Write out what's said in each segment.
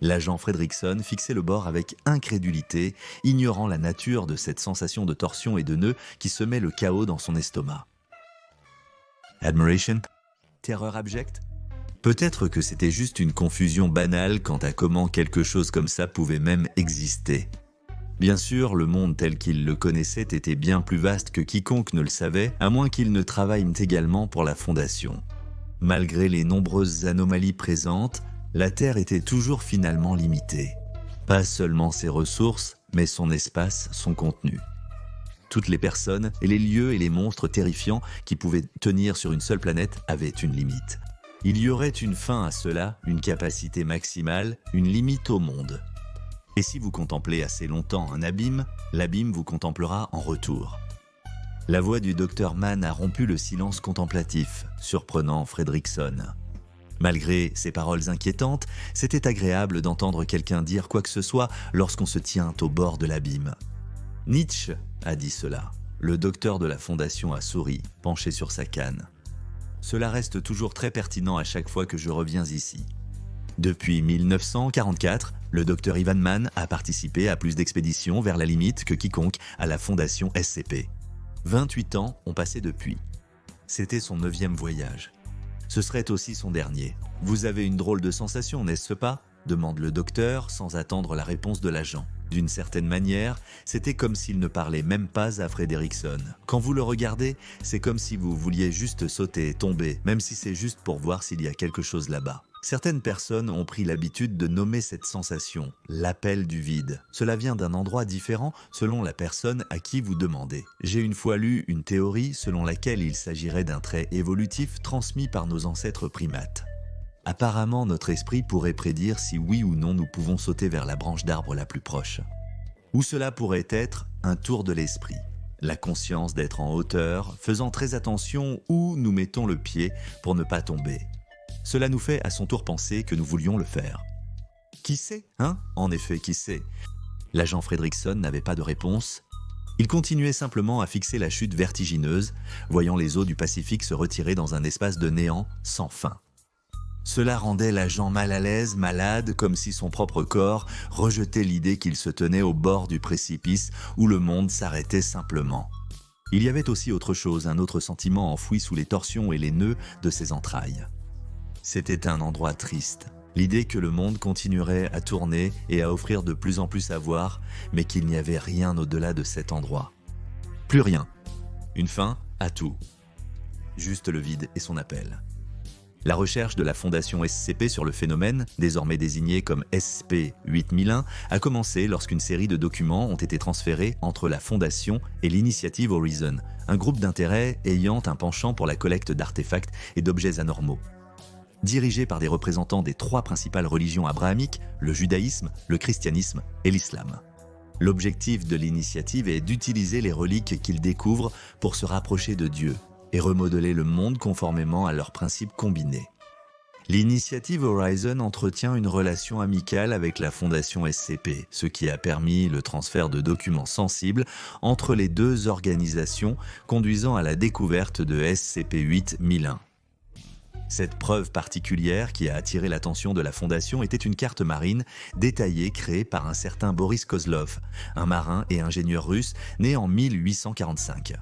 L'agent Fredrickson fixait le bord avec incrédulité, ignorant la nature de cette sensation de torsion et de nœud qui semait le chaos dans son estomac. Admiration? Terreur abjecte? Peut-être que c'était juste une confusion banale quant à comment quelque chose comme ça pouvait même exister. Bien sûr, le monde tel qu'il le connaissait était bien plus vaste que quiconque ne le savait, à moins qu'il ne travaille également pour la Fondation. Malgré les nombreuses anomalies présentes, la Terre était toujours finalement limitée. Pas seulement ses ressources, mais son espace, son contenu. Toutes les personnes et les lieux et les monstres terrifiants qui pouvaient tenir sur une seule planète avaient une limite. Il y aurait une fin à cela, une capacité maximale, une limite au monde. Et si vous contemplez assez longtemps un abîme, l'abîme vous contemplera en retour. La voix du docteur Mann a rompu le silence contemplatif, surprenant Fredrickson. Malgré ces paroles inquiétantes, c'était agréable d'entendre quelqu'un dire quoi que ce soit lorsqu'on se tient au bord de l'abîme. Nietzsche a dit cela. Le docteur de la Fondation a souri, penché sur sa canne. Cela reste toujours très pertinent à chaque fois que je reviens ici. Depuis 1944, le docteur Ivan Mann a participé à plus d'expéditions vers la limite que quiconque à la Fondation SCP. 28 ans ont passé depuis. C'était son 9e voyage. Ce serait aussi son dernier. « Vous avez une drôle de sensation, n'est-ce pas ?» demande le docteur sans attendre la réponse de l'agent. D'une certaine manière, c'était comme s'il ne parlait même pas à Fredrickson. Quand vous le regardez, c'est comme si vous vouliez juste sauter et tomber, même si c'est juste pour voir s'il y a quelque chose là-bas. Certaines personnes ont pris l'habitude de nommer cette sensation « l'appel du vide ». Cela vient d'un endroit différent selon la personne à qui vous demandez. J'ai une fois lu une théorie selon laquelle il s'agirait d'un trait évolutif transmis par nos ancêtres primates. Apparemment, notre esprit pourrait prédire si oui ou non nous pouvons sauter vers la branche d'arbre la plus proche. Ou cela pourrait être un tour de l'esprit, la conscience d'être en hauteur, faisant très attention où nous mettons le pied pour ne pas tomber. Cela nous fait à son tour penser que nous voulions le faire. Qui sait, hein? En effet, qui sait? L'agent Fredrickson n'avait pas de réponse. Il continuait simplement à fixer la chute vertigineuse, voyant les eaux du Pacifique se retirer dans un espace de néant sans fin. Cela rendait l'agent mal à l'aise, malade, comme si son propre corps rejetait l'idée qu'il se tenait au bord du précipice où le monde s'arrêtait simplement. Il y avait aussi autre chose, un autre sentiment enfoui sous les torsions et les nœuds de ses entrailles. C'était un endroit triste, l'idée que le monde continuerait à tourner et à offrir de plus en plus à voir, mais qu'il n'y avait rien au-delà de cet endroit. Plus rien. Une fin à tout. Juste le vide et son appel. La recherche de la Fondation SCP sur le phénomène, désormais désigné comme SCP-8001, a commencé lorsqu'une série de documents ont été transférés entre la Fondation et l'Initiative Horizon, un groupe d'intérêt ayant un penchant pour la collecte d'artefacts et d'objets anormaux. Dirigé par des représentants des 3 principales religions abrahamiques, le judaïsme, le christianisme et l'islam. L'objectif de l'initiative est d'utiliser les reliques qu'ils découvrent pour se rapprocher de Dieu et remodeler le monde conformément à leurs principes combinés. L'initiative Horizon entretient une relation amicale avec la Fondation SCP, ce qui a permis le transfert de documents sensibles entre les 2 organisations, conduisant à la découverte de SCP-8001. Cette preuve particulière qui a attiré l'attention de la Fondation était une carte marine détaillée créée par un certain Boris Kozlov, un marin et ingénieur russe né en 1845.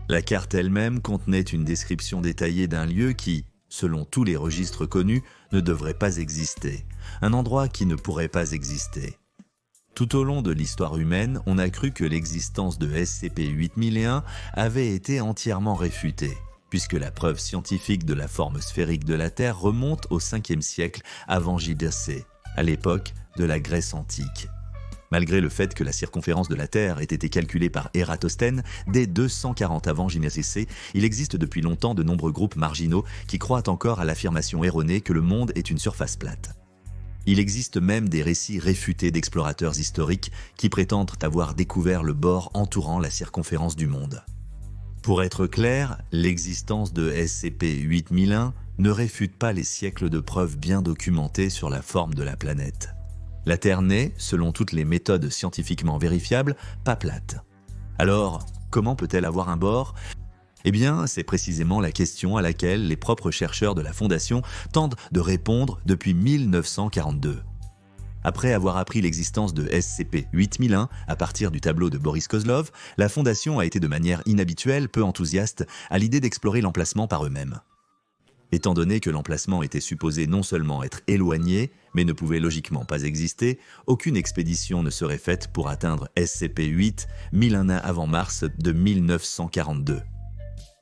La carte elle-même contenait une description détaillée d'un lieu qui, selon tous les registres connus, ne devrait pas exister, un endroit qui ne pourrait pas exister. Tout au long de l'histoire humaine, on a cru que l'existence de SCP-8001 avait été entièrement réfutée, puisque la preuve scientifique de la forme sphérique de la Terre remonte au 5e siècle avant JC, à l'époque de la Grèce antique. Malgré le fait que la circonférence de la Terre ait été calculée par Ératosthène dès 240 avant JC, il existe depuis longtemps de nombreux groupes marginaux qui croient encore à l'affirmation erronée que le monde est une surface plate. Il existe même des récits réfutés d'explorateurs historiques qui prétendent avoir découvert le bord entourant la circonférence du monde. Pour être clair, l'existence de SCP-8001 ne réfute pas les siècles de preuves bien documentées sur la forme de la planète. La Terre n'est, selon toutes les méthodes scientifiquement vérifiables, pas plate. Alors, comment peut-elle avoir un bord ? Eh bien, c'est précisément la question à laquelle les propres chercheurs de la Fondation tentent de répondre depuis 1942. Après avoir appris l'existence de SCP-8001 à partir du tableau de Boris Kozlov, la Fondation a été de manière inhabituelle peu enthousiaste à l'idée d'explorer l'emplacement par eux-mêmes. Étant donné que l'emplacement était supposé non seulement être éloigné, mais ne pouvait logiquement pas exister, aucune expédition ne serait faite pour atteindre SCP-8 1001 avant mars de 1942.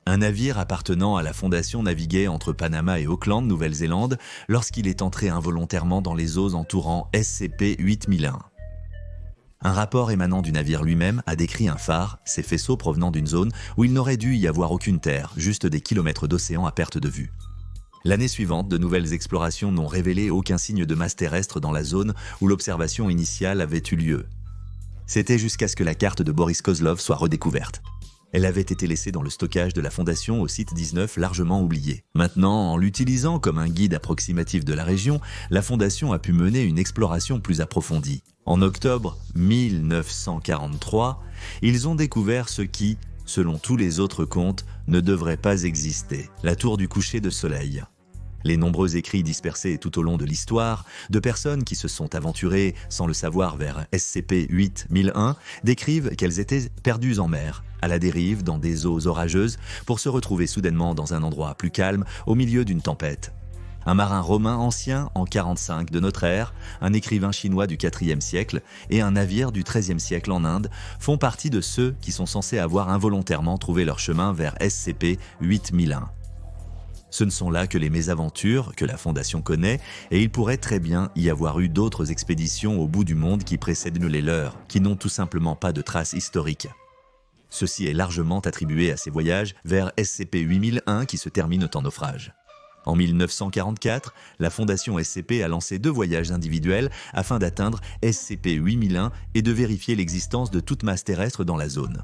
Un navire appartenant à la Fondation naviguait entre Panama et Auckland, Nouvelle-Zélande, lorsqu'il est entré involontairement dans les eaux entourant SCP-8001. Un rapport émanant du navire lui-même a décrit un phare, ses faisceaux provenant d'une zone où il n'aurait dû y avoir aucune terre, juste des kilomètres d'océan à perte de vue. L'année suivante, de nouvelles explorations n'ont révélé aucun signe de masse terrestre dans la zone où l'observation initiale avait eu lieu. C'était jusqu'à ce que la carte de Boris Kozlov soit redécouverte. Elle avait été laissée dans le stockage de la Fondation au site 19, largement oublié. Maintenant, en l'utilisant comme un guide approximatif de la région, la Fondation a pu mener une exploration plus approfondie. En octobre 1943, ils ont découvert ce qui, selon tous les autres contes, ne devrait pas exister, la tour du coucher de soleil. Les nombreux écrits dispersés tout au long de l'histoire, de personnes qui se sont aventurées sans le savoir vers SCP-8001, décrivent qu'elles étaient perdues en mer, à la dérive dans des eaux orageuses, pour se retrouver soudainement dans un endroit plus calme, au milieu d'une tempête. Un marin romain ancien en 45 de notre ère, un écrivain chinois du IVe siècle et un navire du XIIIe siècle en Inde font partie de ceux qui sont censés avoir involontairement trouvé leur chemin vers SCP-8001. Ce ne sont là que les mésaventures que la Fondation connaît, et il pourrait très bien y avoir eu d'autres expéditions au bout du monde qui précèdent les leurs, qui n'ont tout simplement pas de traces historiques. Ceci est largement attribué à ces voyages vers SCP-8001 qui se terminent en naufrage. En 1944, la Fondation SCP a lancé 2 voyages individuels afin d'atteindre SCP-8001 et de vérifier l'existence de toute masse terrestre dans la zone.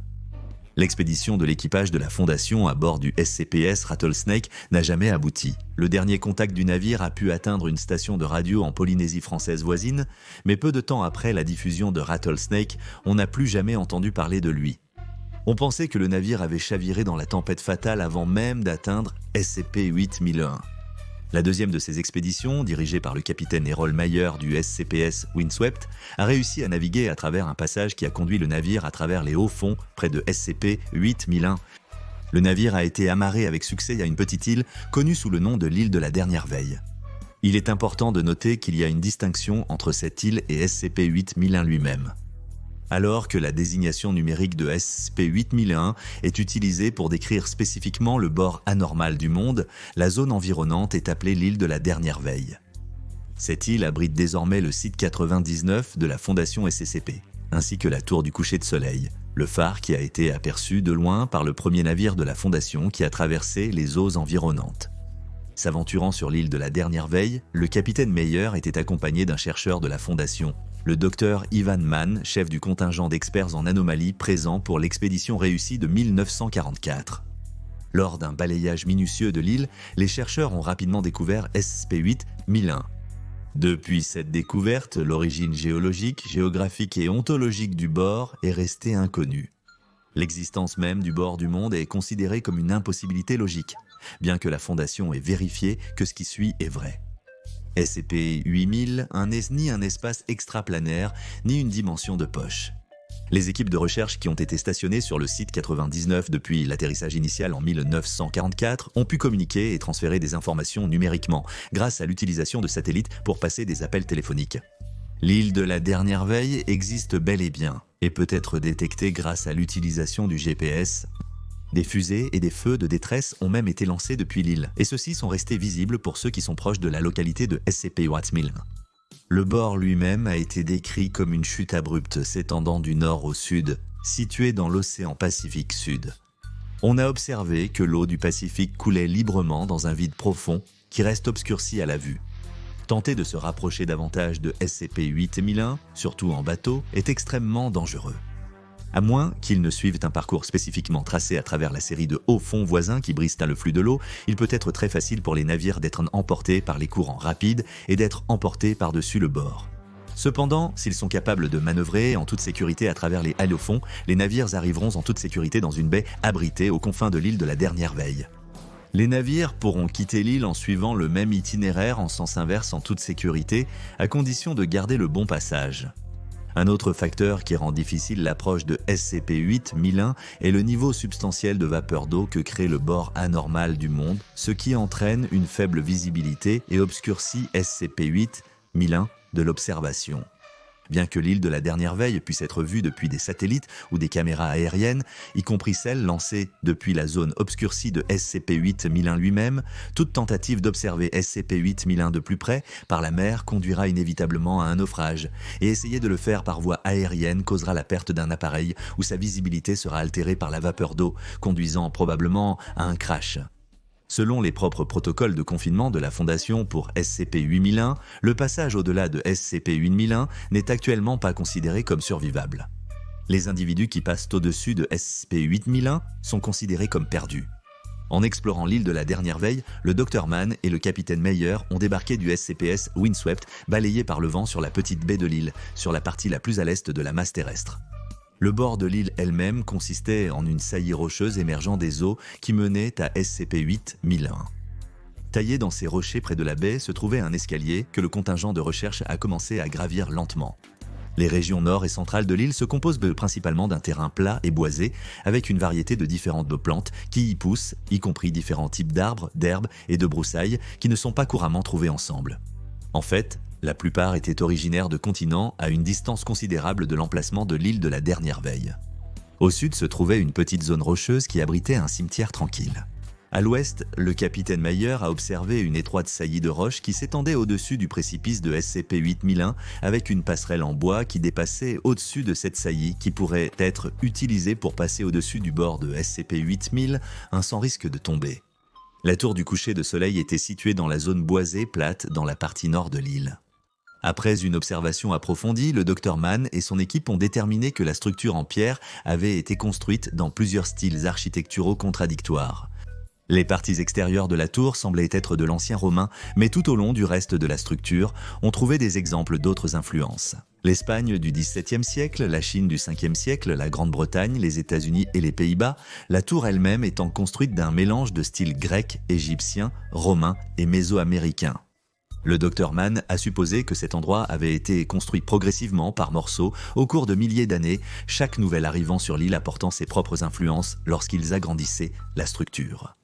L'expédition de l'équipage de la Fondation à bord du SCPS Rattlesnake n'a jamais abouti. Le dernier contact du navire a pu atteindre une station de radio en Polynésie française voisine, mais peu de temps après la diffusion de Rattlesnake, on n'a plus jamais entendu parler de lui. On pensait que le navire avait chaviré dans la tempête fatale avant même d'atteindre SCP-8001. La deuxième de ces expéditions, dirigée par le capitaine Errol Mayer du SCPS Windswept, a réussi à naviguer à travers un passage qui a conduit le navire à travers les hauts fonds près de SCP-8001. Le navire a été amarré avec succès à une petite île connue sous le nom de l'île de la dernière veille. Il est important de noter qu'il y a une distinction entre cette île et SCP-8001 lui-même. Alors que la désignation numérique de SCP-8001 est utilisée pour décrire spécifiquement le bord anormal du monde, la zone environnante est appelée l'île de la dernière veille. Cette île abrite désormais le site 99 de la Fondation SCP, ainsi que la tour du coucher de soleil, le phare qui a été aperçu de loin par le premier navire de la Fondation qui a traversé les eaux environnantes. S'aventurant sur l'île de la dernière veille, le capitaine Meyer était accompagné d'un chercheur de la Fondation, le docteur Ivan Mann, chef du contingent d'experts en anomalies présent pour l'expédition réussie de 1944. Lors d'un balayage minutieux de l'île, les chercheurs ont rapidement découvert SCP-8001. Depuis cette découverte, l'origine géologique, géographique et ontologique du bord est restée inconnue. L'existence même du bord du monde est considérée comme une impossibilité logique, bien que la Fondation ait vérifié que ce qui suit est vrai. SCP-8001 n'est ni un espace extraplanaire, ni une dimension de poche. Les équipes de recherche qui ont été stationnées sur le site 99 depuis l'atterrissage initial en 1944 ont pu communiquer et transférer des informations numériquement grâce à l'utilisation de satellites pour passer des appels téléphoniques. L'île de la dernière veille existe bel et bien et peut être détectée grâce à l'utilisation du GPS. Des fusées et des feux de détresse ont même été lancés depuis l'île, et ceux-ci sont restés visibles pour ceux qui sont proches de la localité de SCP-8001. Le bord lui-même a été décrit comme une chute abrupte s'étendant du nord au sud, située dans l'océan Pacifique Sud. On a observé que l'eau du Pacifique coulait librement dans un vide profond qui reste obscurci à la vue. Tenter de se rapprocher davantage de SCP-8001, surtout en bateau, est extrêmement dangereux. À moins qu'ils ne suivent un parcours spécifiquement tracé à travers la série de hauts fonds voisins qui brisent le flux de l'eau, il peut être très facile pour les navires d'être emportés par les courants rapides et d'être emportés par-dessus le bord. Cependant, s'ils sont capables de manœuvrer en toute sécurité à travers les halophones, les navires arriveront en toute sécurité dans une baie abritée aux confins de l'île de la dernière veille. Les navires pourront quitter l'île en suivant le même itinéraire en sens inverse en toute sécurité, à condition de garder le bon passage. Un autre facteur qui rend difficile l'approche de SCP-8-1001 est le niveau substantiel de vapeur d'eau que crée le bord anormal du monde, ce qui entraîne une faible visibilité et obscurcit SCP-8-1001 de l'observation. Bien que l'île de la dernière veille puisse être vue depuis des satellites ou des caméras aériennes, y compris celles lancées depuis la zone obscurcie de SCP-8-1001 lui-même, toute tentative d'observer SCP-8-1001 de plus près par la mer conduira inévitablement à un naufrage, et essayer de le faire par voie aérienne causera la perte d'un appareil où sa visibilité sera altérée par la vapeur d'eau, conduisant probablement à un crash. Selon les propres protocoles de confinement de la Fondation pour SCP-8001, le passage au-delà de SCP-8001 n'est actuellement pas considéré comme survivable. Les individus qui passent au-dessus de SCP-8001 sont considérés comme perdus. En explorant l'île de la dernière veille, le Dr Mann et le capitaine Meyer ont débarqué du SCPS Windswept, balayé par le vent sur la petite baie de l'île, sur la partie la plus à l'est de la masse terrestre. Le bord de l'île elle-même consistait en une saillie rocheuse émergeant des eaux qui menaient à SCP-8001. Taillé dans ces rochers près de la baie se trouvait un escalier que le contingent de recherche a commencé à gravir lentement. Les régions nord et centrales de l'île se composent principalement d'un terrain plat et boisé, avec une variété de différentes plantes qui y poussent, y compris différents types d'arbres, d'herbes et de broussailles qui ne sont pas couramment trouvés ensemble. En fait, la plupart étaient originaires de continents à une distance considérable de l'emplacement de l'île de la dernière veille. Au sud se trouvait une petite zone rocheuse qui abritait un cimetière tranquille. À l'ouest, le capitaine Meyer a observé une étroite saillie de roches qui s'étendait au-dessus du précipice de SCP-8001 avec une passerelle en bois qui dépassait au-dessus de cette saillie qui pourrait être utilisée pour passer au-dessus du bord de SCP-8000 sans risque de tomber. La tour du coucher de soleil était située dans la zone boisée plate dans la partie nord de l'île. Après une observation approfondie, le Dr Mann et son équipe ont déterminé que la structure en pierre avait été construite dans plusieurs styles architecturaux contradictoires. Les parties extérieures de la tour semblaient être de l'ancien romain, mais tout au long du reste de la structure, on trouvait des exemples d'autres influences. L'Espagne du XVIIe siècle, la Chine du Ve siècle, la Grande-Bretagne, les États-Unis et les Pays-Bas, la tour elle-même étant construite d'un mélange de styles grec, égyptien, romain et mésoaméricain. Le Dr Mann a supposé que cet endroit avait été construit progressivement par morceaux au cours de milliers d'années, chaque nouvel arrivant sur l'île apportant ses propres influences lorsqu'ils agrandissaient la structure.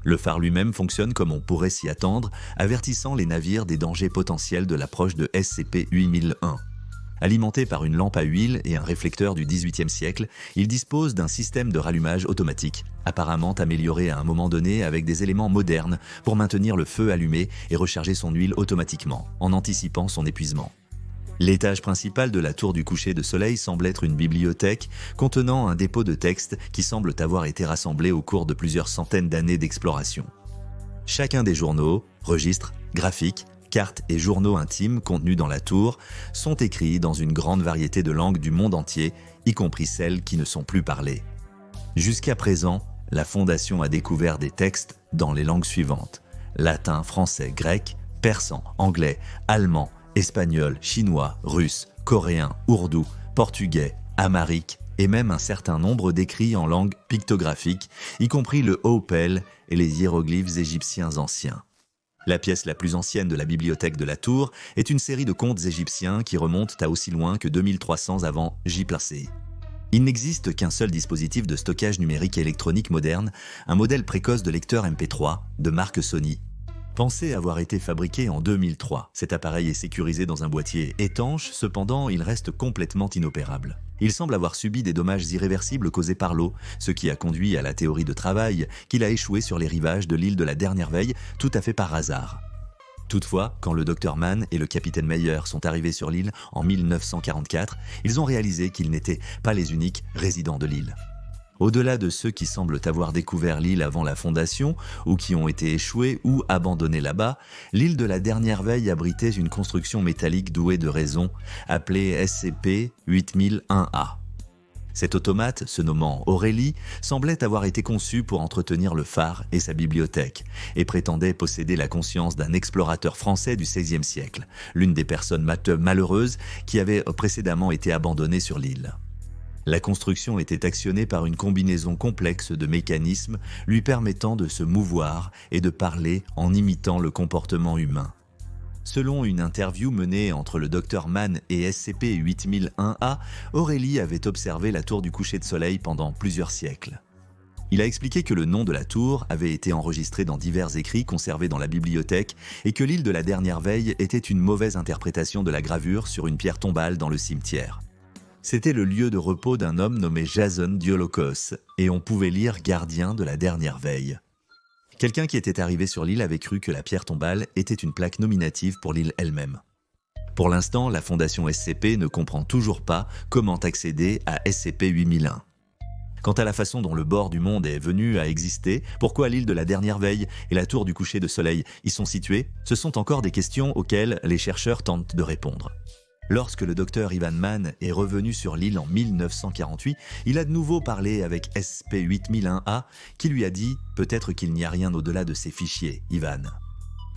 Le phare lui-même fonctionne comme on pourrait s'y attendre, avertissant les navires des dangers potentiels de l'approche de SCP-8001. Alimenté par une lampe à huile et un réflecteur du XVIIIe siècle, il dispose d'un système de rallumage automatique, apparemment amélioré à un moment donné avec des éléments modernes pour maintenir le feu allumé et recharger son huile automatiquement, en anticipant son épuisement. L'étage principal de la tour du coucher de soleil semble être une bibliothèque contenant un dépôt de textes qui semblent avoir été rassemblés au cours de plusieurs centaines d'années d'exploration. Chacun des journaux, registres, graphiques, cartes et journaux intimes contenus dans la tour sont écrits dans une grande variété de langues du monde entier, y compris celles qui ne sont plus parlées. Jusqu'à présent, la Fondation a découvert des textes dans les langues suivantes: latin, français, grec, persan, anglais, allemand, espagnol, chinois, russe, coréen, ourdou, portugais, amharique et même un certain nombre d'écrits en langue pictographique, y compris le Ho'opel et les hiéroglyphes égyptiens anciens. La pièce la plus ancienne de la bibliothèque de la tour est une série de contes égyptiens qui remontent à aussi loin que 2300 avant J+C. Il n'existe qu'un seul dispositif de stockage numérique électronique moderne, un modèle précoce de lecteur MP3 de marque Sony. Pensé avoir été fabriqué en 2003, cet appareil est sécurisé dans un boîtier étanche, cependant il reste complètement inopérable. Il semble avoir subi des dommages irréversibles causés par l'eau, ce qui a conduit à la théorie de travail qu'il a échoué sur les rivages de l'île de la dernière veille tout à fait par hasard. Toutefois, quand le Dr Mann et le capitaine Meyer sont arrivés sur l'île en 1944, ils ont réalisé qu'ils n'étaient pas les uniques résidents de l'île. Au-delà de ceux qui semblent avoir découvert l'île avant la fondation, ou qui ont été échoués ou abandonnés là-bas, l'île de la dernière veille abritait une construction métallique douée de raison, appelée SCP-8001A. Cet automate, se nommant Aurélie, semblait avoir été conçu pour entretenir le phare et sa bibliothèque, et prétendait posséder la conscience d'un explorateur français du XVIe siècle, l'une des personnes malheureuses qui avait précédemment été abandonnée sur l'île. La construction était actionnée par une combinaison complexe de mécanismes lui permettant de se mouvoir et de parler en imitant le comportement humain. Selon une interview menée entre le Dr Mann et SCP-8001A, Aurélie avait observé la tour du coucher de soleil pendant plusieurs siècles. Il a expliqué que le nom de la tour avait été enregistré dans divers écrits conservés dans la bibliothèque et que l'île de la dernière veille était une mauvaise interprétation de la gravure sur une pierre tombale dans le cimetière. C'était le lieu de repos d'un homme nommé Jason Diolokos et on pouvait lire gardien de la dernière veille. Quelqu'un qui était arrivé sur l'île avait cru que la pierre tombale était une plaque nominative pour l'île elle-même. Pour l'instant, la Fondation SCP ne comprend toujours pas comment accéder à SCP-8001. Quant à la façon dont le bord du monde est venu à exister, pourquoi l'île de la dernière veille et la tour du coucher de soleil y sont situées, ce sont encore des questions auxquelles les chercheurs tentent de répondre. Lorsque le docteur Ivan Mann est revenu sur l'île en 1948, il a de nouveau parlé avec SCP-8001A qui lui a dit « Peut-être qu'il n'y a rien au-delà de ces fichiers, Ivan.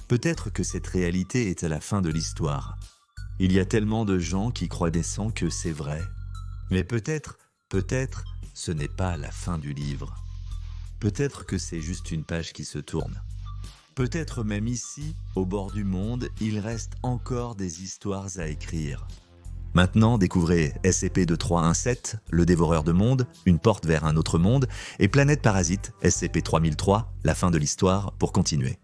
Peut-être que cette réalité est à la fin de l'histoire. Il y a tellement de gens qui croient naissant que c'est vrai. Mais peut-être, ce n'est pas la fin du livre. Peut-être que c'est juste une page qui se tourne. Peut-être même ici, au bord du monde, il reste encore des histoires à écrire. Maintenant, découvrez SCP-2317, le dévoreur de mondes, une porte vers un autre monde, et Planète Parasite, SCP-3003, la fin de l'histoire, pour continuer.